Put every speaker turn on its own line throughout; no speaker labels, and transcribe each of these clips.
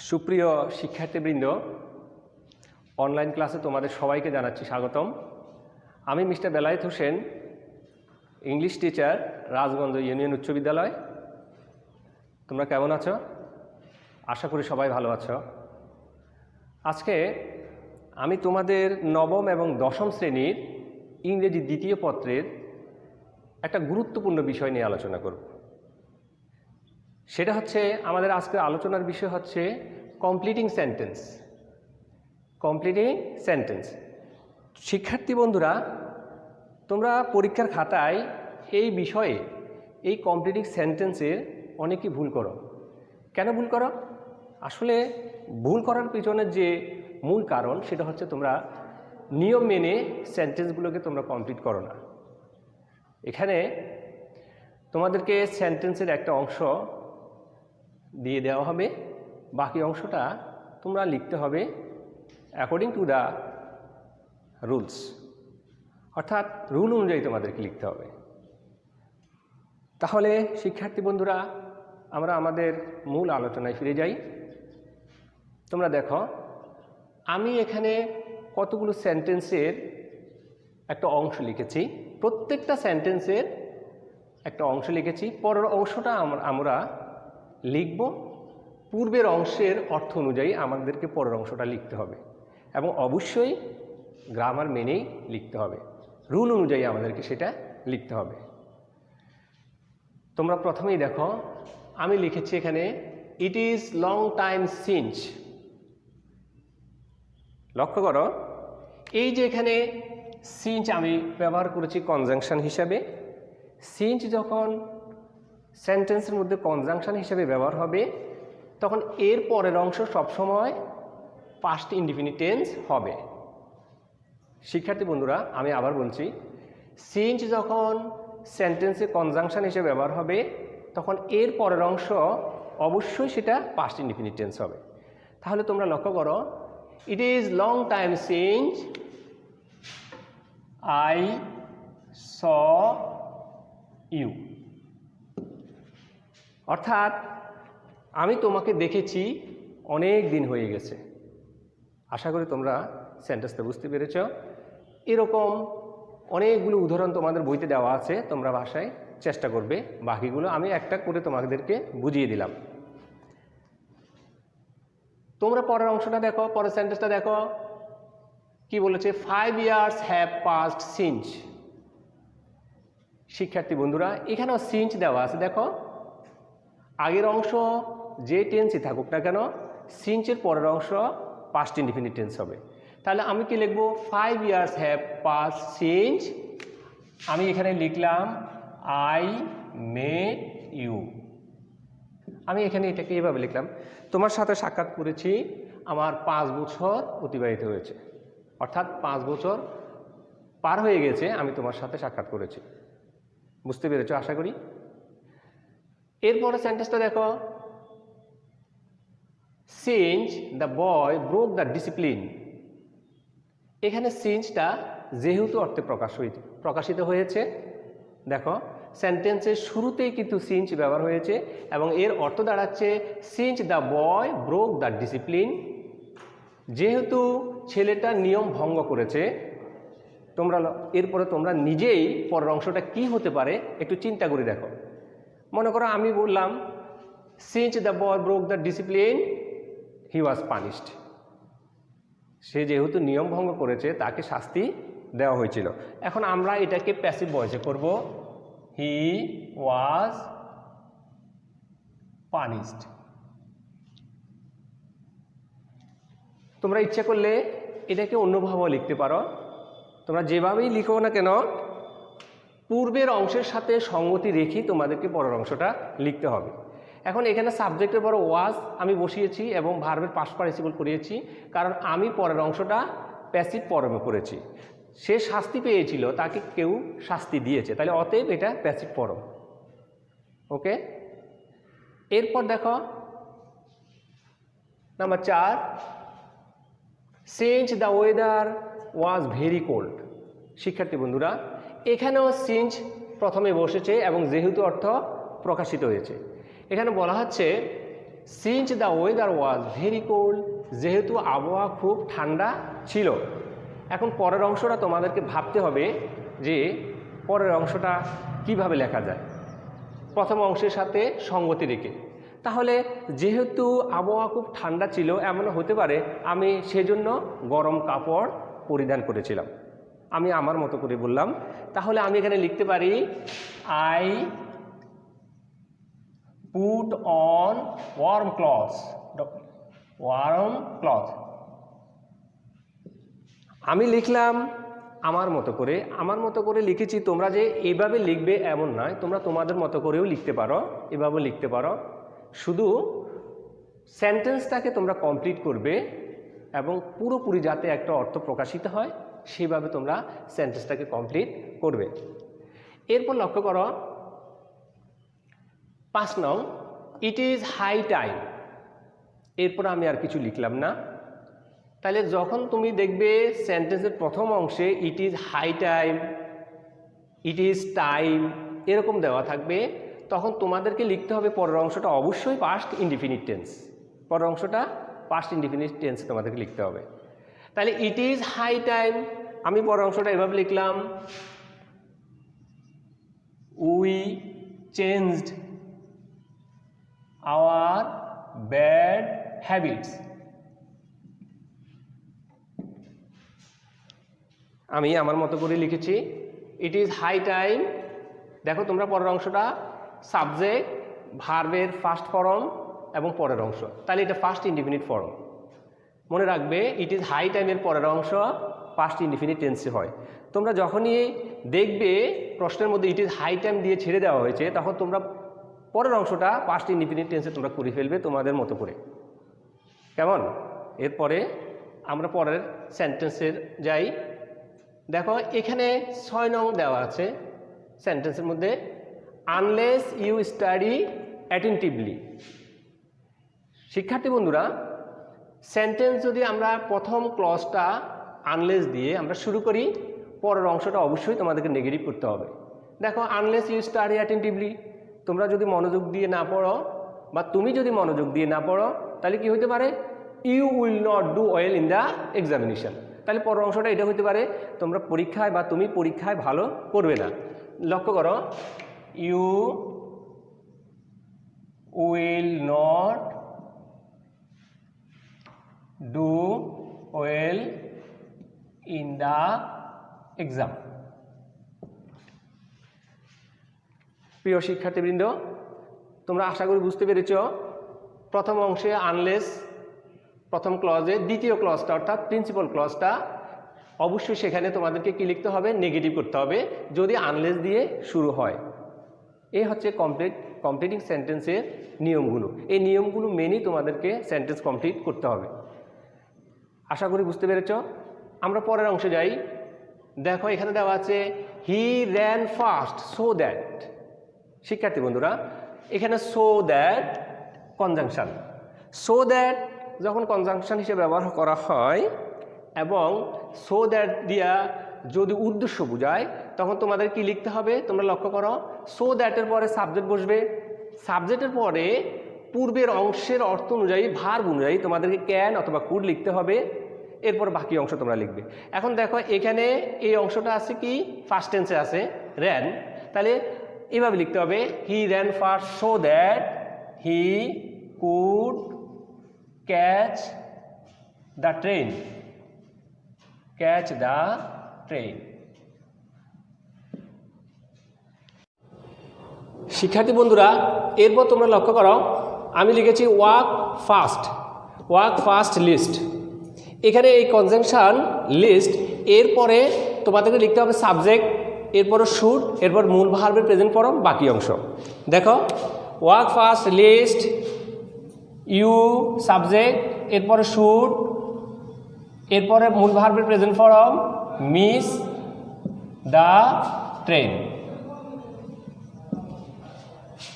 সুপ্রিয় শিক্ষার্থীবৃন্দ, অনলাইন ক্লাসে তোমাদের সবাইকে জানাচ্ছি স্বাগতম। আমি mister Belayet Hossain, English teacher, Rajganj union উচ্চ বিদ্যালয়। তোমরা কেমন আছো? আশা করি সবাই ভালো আছো। আজকে আমি তোমাদের নবম এবং দশম শ্রেণীর ইংরেজি দ্বিতীয় পত্রের একটা গুরুত্বপূর্ণ বিষয় নিয়ে আলোচনা করব। সেটা হচ্ছে, আমাদের আজকের আলোচনার বিষয় হচ্ছে কমপ্লিটিং সেন্টেন্স। Completing sentence. শিক্ষার্থী বন্ধুরা, তোমরা পরীক্ষার খাতায় এই বিষয়ে, এই কমপ্লিটিং সেন্টেন্সের অনেকেই ভুল করো। কেন ভুল করো? আসলে ভুল করার পিছনের যে মূল কারণ সেটা হচ্ছে তোমরা নিয়ম মেনে সেন্টেন্সগুলোকে তোমরা কমপ্লিট করো না। এখানে তোমাদেরকে সেন্টেন্সের একটা অংশ দিয়ে দেওয়া হবে, বাকি অংশটা তোমরা লিখতে হবে অ্যাকর্ডিং টু দ্য রুলস, অর্থাৎ রুল অনুযায়ী তোমাদেরকে লিখতে হবে। তাহলে শিক্ষার্থী বন্ধুরা, আমরা আমাদের মূল আলোচনায় ফিরে যাই। তোমরা দেখো, আমি এখানে কতগুলো সেন্টেন্সের একটা অংশ লিখেছি। প্রত্যেকটা সেন্টেন্সের একটা অংশ লিখেছি। পরের অংশটা আমরা লিখব। পূর্বের অংশের অর্থ অনুযায়ী আমাদেরকে পরের অংশটা লিখতে হবে এবং অবশ্যই গ্রামার মেনেই লিখতে হবে। রুল অনুযায়ী আমাদেরকে সেটা লিখতে হবে। তোমরা প্রথমেই দেখো, আমি লিখেছি এখানে ইট ইজ লং টাইম সিন্স। লক্ষ্য করো, এই যে এখানে সিন্স আমি ব্যবহার করেছি কনজাংশন হিসাবে। সিন্স যখন সেন্টেন্সের মধ্যে কনজাংশন হিসেবে ব্যবহার হবে, তখন এর পরের অংশ সবসময় পাস্ট ইনডিফিনিট টেন্স হবে। শিক্ষার্থী বন্ধুরা, আমি আবার বলছি, সিন্স যখন সেন্টেন্সে কনজাংশন হিসেবে ব্যবহার হবে, তখন এর পরের অংশ অবশ্যই সেটা পাস্ট ইনডিফিনিট টেন্স হবে। তাহলে তোমরা লক্ষ্য করো, it is long time since I saw you. অর্থাৎ আমি তোমাকে দেখেছি অনেক দিন হয়ে গেছে। আশা করি তোমরা সেন্টেন্সটা বুঝতে পেরেছ। এরকম অনেকগুলো উদাহরণ তোমাদের বইতে দেওয়া আছে, তোমরা ভাষায় চেষ্টা করবে। বাকিগুলো আমি একটা করে তোমাদেরকে বুঝিয়ে দিলাম। তোমরা পরের অংশটা দেখো, পরের সেন্টেন্সটা দেখো কি বলেছে, 5 years have passed since। শিক্ষার্থী বন্ধুরা, এখানেও সিন্স দেওয়া আছে। দেখো, আগের অংশ যে টেন্সই থাকুক না কেন, সিন্সের পরের অংশ পাস্ট ইনডিফিনিট টেন্স হবে। তাহলে আমি কি লিখব? 5 years have passed since আমি এখানে লিখলাম আই মেট ইউ। আমি এখানে এটাকে এভাবে লিখলাম, তোমার সাথে সাক্ষাৎ করেছি আমার 5 বছর অতিবাহিত হয়েছে। অর্থাৎ 5 বছর পার হয়ে গেছে আমি তোমার সাথে সাক্ষাৎ করেছি। বুঝতে পেরেছো আশা করি। এরপরে সেন্টেন্সটা দেখো, since the boy broke the discipline. এখানে সিন্সটা যেহেতু অর্থে প্রকাশিত হয়েছে, দেখো সেন্টেন্সের শুরুতেই কিন্তু সিন্স ব্যবহার হয়েছে এবং এর অর্থ দাঁড়াচ্ছে since the boy broke the discipline. যেহেতু ছেলেটা নিয়ম ভঙ্গ করেছে, এরপরে তোমরা নিজেই পরের অংশটা কি হতে পারে একটু চিন্তা করে দেখো। মনে করো আমি বললাম since the boy broke the discipline he was punished. সে যেহেতু নিয়ম ভঙ্গ করেছে তাকে শাস্তি দেওয়া হয়েছিল। এখন আমরা এটাকে প্যাসিভ ভয়েসে করব, হি ওয়াজ পানিশড। তোমরা ইচ্ছা করলে এটাকে অন্যভাবেও লিখতে পারো। তোমরা যেভাবেই লিখো না কেন, পূর্বের অংশের সাথে সঙ্গতি রেখেই তোমাদেরকে পরের অংশটা লিখতে হবে। এখন এখানে সাবজেক্টের পর ওয়াজ আমি বসিয়েছি এবং ভার্বের পাস্ট পার্টিসিপল করিয়েছি, কারণ আমি পরের অংশটা প্যাসিভ ফর্মে করেছি। সে শাস্তি পেয়েছিল, তাকে কেউ শাস্তি দিয়েছে, তাহলে অতএব এটা প্যাসিভ ফর্ম। ওকে, এরপর দেখো number 4, since the weather was very cold. শিক্ষার্থী বন্ধুরা, এখানেও সিন্স প্রথমে বসেছে এবং যেহেতু অর্থ প্রকাশিত হয়েছে। এখানে বলা হচ্ছে since the weather was very cold, যেহেতু আবহাওয়া খুব ঠান্ডা ছিল। এখন পরের অংশটা তোমাদেরকে ভাবতে হবে যে পরের অংশটা কিভাবে লেখা যায় প্রথম অংশের সাথে সঙ্গতি রেখে। তাহলে যেহেতু আবহাওয়া খুব ঠান্ডা ছিল, এমন হতে পারে আমি সেজন্য গরম কাপড় পরিধান করেছিলাম। আমি আমার মতো করে বললাম। তাহলে আমি এখানে লিখতে পারি I put on warm clothes. Warm cloth আমি লিখলাম আমার মতো করে লিখেছি। তোমরা যে এইভাবে লিখবে এমন নয়, তোমরা তোমাদের মতো করেও লিখতে পারো, এভাবে লিখতে পারো। শুধু সেন্টেন্সটাকে তোমরা কমপ্লিট করবে এবং পুরোপুরি যাতে একটা অর্থ প্রকাশিত হয় সেইভাবে তোমরা সেন্টেন্সটাকে কমপ্লিট করবে। এরপর লক্ষ্য করো 5 নং, ইট ইজ হাই টাইম। এরপর আমি আর কিছু লিখলাম না। তাহলে যখন তুমি দেখবে সেন্টেন্সের প্রথম অংশে it is high time, it is time এরকম দেওয়া থাকবে, তখন তোমাদেরকে লিখতে হবে পরের অংশটা অবশ্যই পাস্ট ইনডিফিনিট টেন্স। পরের অংশটা পাস্ট ইনডিফিনিট টেন্স তোমাদেরকে লিখতে হবে। তাহলে ইট ইজ হাই টাইম, আমি পরের অংশটা এভাবে লিখলাম we changed our bad habits. আমি আমার মতো করে লিখেছি ইট ইজ হাই টাইম। দেখো তোমরা পরের অংশটা সাবজেক্ট ভার্বের ফার্স্ট ফর্ম এবং পরের অংশ, তাহলে এটা ফার্স্ট ইনডিফিনিট ফর্ম। মনে রাখবে ইট ইজ হাই টাইমের পরের অংশ ফার্স্ট ইনডিফিনিট টেন্সে হয়। তোমরা যখনই দেখবে প্রশ্নের মধ্যে ইট ইজ হাই টাইম দিয়ে ছেড়ে দেওয়া হয়েছে, তখন তোমরা পরের অংশটা ফার্স্ট ইনডিফিনিট টেন্সে তোমরা করে ফেলবে তোমাদের মতো করে। কেমন? এরপরে আমরা পরের সেন্টেন্সের যাই। দেখো এখানে 6 নং দেওয়া আছে সেন্টেন্সের মধ্যে, আনলেস ইউ স্টাডি অ্যাটেন্টিভলি। শিক্ষার্থী বন্ধুরা, সেন্টেন্স যদি আমরা প্রথম ক্লজটা আনলেস দিয়ে আমরা শুরু করি, পরের অংশটা অবশ্যই তোমাদেরকে নেগেটিভ করতে হবে। দেখো আনলেস ইউ স্টাডি অ্যাটেন্টিভলি, তোমরা যদি মনোযোগ দিয়ে না পড়ো বা তুমি যদি মনোযোগ দিয়ে না পড়ো তাহলে কি হতে পারে, you will not do well in the examination. তাহলে পরের অংশটা এটা হতে পারে তোমরা পরীক্ষায় বা তুমি পরীক্ষায় ভালো করবে না। লক্ষ্য করো you will not do well in the exam. প্রিয় শিক্ষার্থীবৃন্দ, তোমরা আশা করি বুঝতে পেরেছ প্রথম অংশে আনলেস প্রথম ক্লজে, দ্বিতীয় ক্লজটা অর্থাৎ প্রিন্সিপাল ক্লজটা অবশ্যই সেখানে তোমাদেরকে কি লিখতে হবে, নেগেটিভ করতে হবে যদি আনলেস দিয়ে শুরু হয়। এই হচ্ছে কমপ্লিটিং সেন্টেন্সের নিয়মগুলো। এই নিয়মগুলো মেনেই তোমাদেরকে সেন্টেন্স কমপ্লিট করতে হবে। আশা করি বুঝতে পেরেছ। আমরা পরের অংশে যাই। দেখো এখানে দেওয়া আছে he ran fast so that. শিক্ষার্থী বন্ধুরা, এখানে so that conjunction. So that যখন কনজাংশন হিসেবে ব্যবহার করা হয় এবং সো দ্যাট দিয়া যদি উদ্দেশ্য বোঝায়, তখন তোমাদের কি লিখতে হবে, তোমরা লক্ষ্য করো সো দ্যাটের পরে সাবজেক্ট বসবে, সাবজেক্টের পরে পূর্বের অংশের অর্থ অনুযায়ী ভার্ব অনুযায়ী তোমাদেরকে ক্যান অথবা কুড লিখতে হবে। এরপর বাকি অংশ তোমরা লিখবে। এখন দেখো এখানে এই অংশটা আছে কি, ফার্স্ট টেন্সে আছে র্যান, তাহলে এইভাবে লিখতে হবে he ran fast so that he could catch the train. Catch the train. শিক্ষার্থী বন্ধুরা, এরপর তোমরা লক্ষ্য করো আমি লিখেছি ওয়াক ফাস্ট লিস্ট। এখানে এই কনজাংশন লিস্ট, এরপরে তোমাদেরকে লিখতে হবে সাবজেক্ট, এরপরে শুড, এরপর মূল ভার্বের প্রেজেন্ট ফর্ম, বাকি অংশ। দেখো walk fast lest, you subject, এরপরে শুড, এরপরে মূল ভার্বের present form miss the train.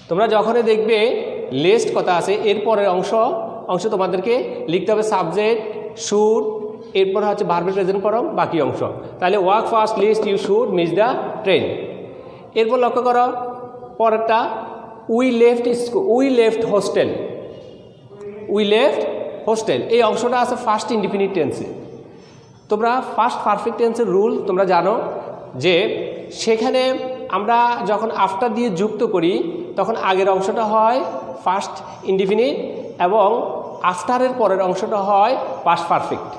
তোমরা যখনই দেখবে লিস্ট কথা আছে, এরপরের অংশ তোমাদেরকে লিখতে হবে সাবজেক্ট, শুড, এরপর হচ্ছে ভার্বের প্রেজেন্ট ফর্ম, বাকি অংশ। তাহলে walk fast lest, you should miss the train. এরপর লক্ষ্য করো পরেরটা we left hostel. We left hostel, এই অংশটা আছে ফার্স্ট ইনডিফিনিট টেন্সে। তোমরা ফার্স্ট পারফেক্ট টেন্সের রুল তোমরা জানো যে সেখানে আমরা যখন আফটার দিয়ে যুক্ত করি তখন আগের অংশটা হয় ফার্স্ট ইনডিফিনিট এবং আফটারের পরের অংশটা হয় পাস্ট পারফেক্ট।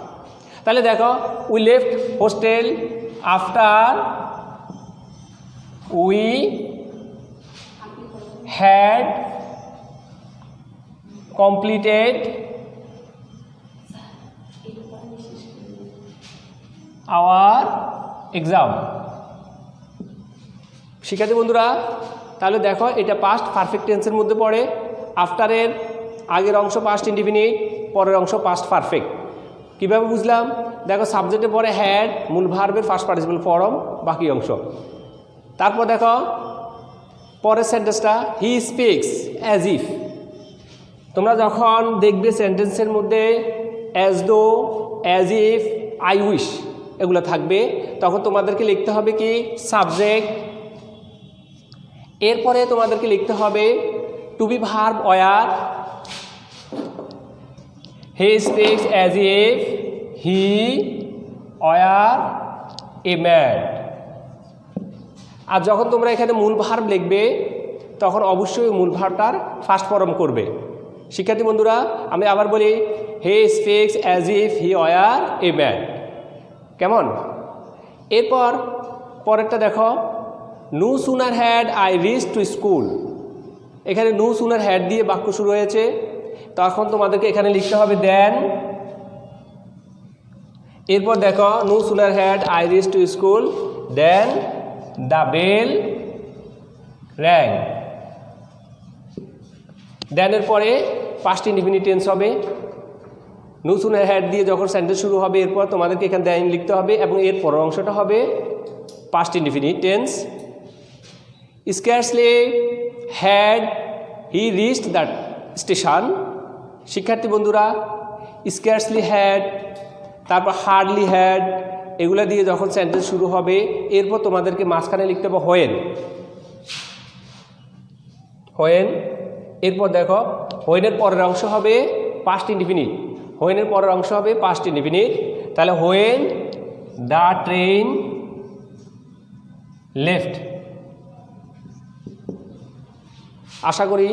তাহলে দেখো we left hostel after we had completed hour exam. শিক্ষার্থী বন্ধুরা তাহলে দেখো এটা পাস্ট পারফেক্ট টেন্সের মধ্যে পড়ে। আফটারের আগের অংশ পাস্ট ইনডিফিনিট, পরের অংশ পাস্ট পারফেক্ট। কীভাবে বুঝলাম? দেখো সাবজেক্টের পরে হ্যাড, মূল ভার্বের ফার্স্ট পার্টিসিপল ফর্ম, বাকি অংশ। তারপর দেখো পরের সেন্টেন্সটা হি স্পিক্স অ্যাজ ইফ। তোমরা যখন দেখবে সেন্টেন্সের মধ্যে as though, as if, I wish এগুলো থাকবে তখন তোমাদেরকে লিখতে হবে কি সাবজেক্ট, এরপরে তোমাদেরকে লিখতে হবে to be verb were, he speaks as if he were a man. আর যখন তোমরা এখানে মূল ভার্ব লিখবে তখন অবশ্যই মূল ভার্বটার ফার্স্ট ফর্ম করবে। শিক্ষার্থী বন্ধুরা আমি আবার বলি he speaks as if he were a man. কেমন? এরপর পরেরটা দেখো no sooner had I reach to school. এখানে নো সুনার হ্যাড দিয়ে বাক্য শুরু হয়েছে, তখন তোমাদেরকে এখানে লিখতে হবে দেন। এরপর দেখো no sooner had I reach to school then the bell rang. দেনের পরে পাস্ট ইনডিফিনিট টেন্স হবে। নো সুনার হ্যাড দিয়ে যখন সেন্টেন্স শুরু হবে এরপর তোমাদেরকে এখানে দেন লিখতে হবে এবং এর পরের অংশটা হবে past indefinite tense. Scarcely had he reached that station. শিক্ষার্থী বন্ধুরা স্কার্সলি হ্যাড তারপর হার্ডলি হ্যাড এগুলো দিয়ে যখন সেন্টেন্স শুরু হবে এরপর তোমাদেরকে মাঝখানে লিখতে হবে হোয়েন। হোয়েন এরপর দেখো হোয়েনের পরের অংশ হবে পাস্ট ইনডিফিনিট, হোয়েনের পরের অংশ হবে পাস্ট ইনডিফিনিট। তাহলে হোয়েন দ্য ট্রেন লেফট। আশা করি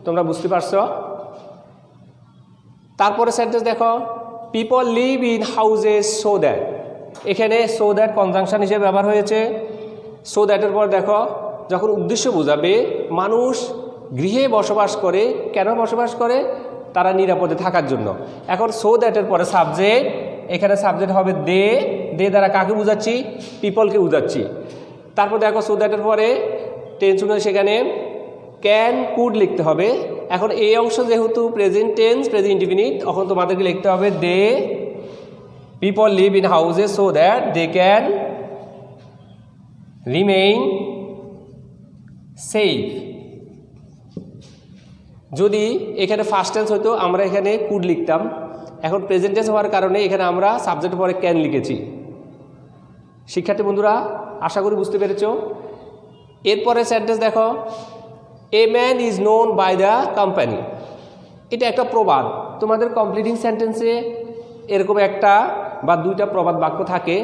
তোমরা বুঝতে পারছো। তারপরে সেন্টেন্স দেখো people live in houses so that. এখানে সো দ্যাট কনজাংশন হিসেবে ব্যবহার হয়েছে। সো দ্যাটের পর দেখো যখন উদ্দেশ্য বোঝাবে মানুষ গৃহে বসবাস করে, কেন বসবাস করে? তারা নিরাপদে থাকার জন্য। এখন সো দ্যাটের পরে সাবজেক্ট, এখানে সাবজেক্ট হবে দে। দে দ্বারা কাকে বোঝাচ্ছি? পিপলকে বোঝাচ্ছি। তারপর দেখো সো দ্যাটের পরে টেন্স অনুযায়ী সেখানে ক্যান কুড লিখতে হবে। এখন এই অংশ যেহেতু প্রেজেন্ট টেন্স প্রেজেন্ট ইনডিফিনিট তখন তোমাদেরকে লিখতে হবে they people live in houses so that they can remain safe. যদি এখানে ফার্স্ট টেন্স হতো আমরা এখানে কুড লিখতাম, এখন প্রেজেন্ট টেন্স হওয়ার কারণে এখানে আমরা সাবজেক্টের পরে ক্যান লিখেছি। শিক্ষার্থী বন্ধুরা আশা করি বুঝতে পেরেছ। এরপরে সেন্টেন্স দেখো a man is known by the company. এটা একটা প্রবাদ। তোমাদের কমপ্লিটিং সেন্টেন্সে এরকম একটা বা দুইটা প্রবাদ বাক্য থাকে,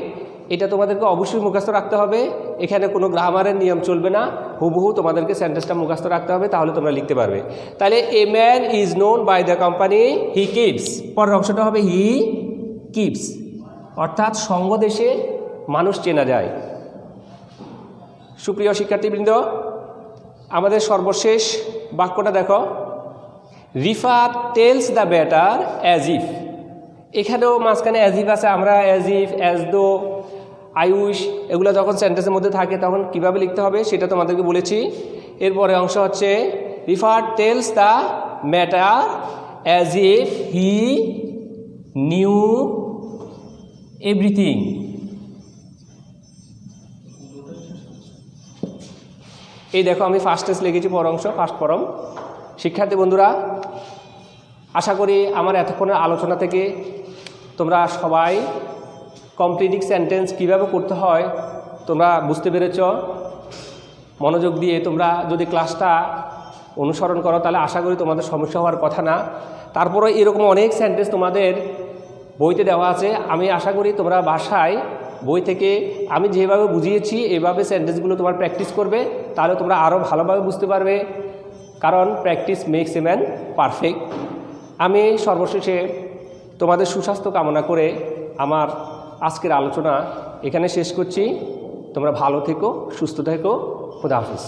এটা তোমাদেরকে অবশ্যই মুখস্থ রাখতে হবে। এখানে কোনো গ্রামারের নিয়ম চলবে না, হুবহু তোমাদেরকে সেন্টেন্সটা মুখস্থ রাখতে হবে, তাহলে তোমরা লিখতে পারবে। তাহলে a man is known by the company he keeps. পরের অংশটা হবে হি কিপস, অর্থাৎ সঙ্গ দেশে মানুষ চেনা যায়। সুপ্রিয় শিক্ষার্থীবৃন্দ আমাদের সর্বশেষ বাক্যটা দেখো Rifat tells the matter as if. এখানেও মাঝখানে অ্যাজ ইফ আছে, আমরা as if, as though, I wish এগুলো যখন সেন্টেন্সের মধ্যে থাকে তখন কিভাবে লিখতে হবে সেটা তোমাদেরকে বলেছি। এরপরে অংশ হচ্ছে Rifat tells the matter as if he knew everything. এই দেখো আমি ফার্স্ট টেন্স লিখেছি, পর অংশ ফার্স্ট ফর্ম। শিক্ষার্থী বন্ধুরা আশা করি আমার এতক্ষণের আলোচনা থেকে তোমরা সবাই কমপ্লিটিং সেন্টেন্স কিভাবে করতে হয় তোমরা বুঝতে পেরেছ। মনোযোগ দিয়ে তোমরা যদি ক্লাসটা অনুসরণ করো, তাহলে আশা করি তোমাদের সমস্যা হওয়ার কথা না। তারপরে এরকম অনেক সেন্টেন্স তোমাদের বইতে দেওয়া আছে। আমি আশা করি তোমরা বাসায় বই থেকে আমি যেভাবে বুঝিয়েছি এভাবে সেন্টেন্সগুলো তোমার প্র্যাকটিস করবে, তাহলে তোমরা আরও ভালোভাবে বুঝতে পারবে, কারণ practice makes a man perfect. আমি সর্বশেষে তোমাদের সুস্বাস্থ্য কামনা করে আমার আজকের আলোচনা এখানে শেষ করছি। তোমরা ভালো থেকো, সুস্থ থেকো, খোদা হাফেজ।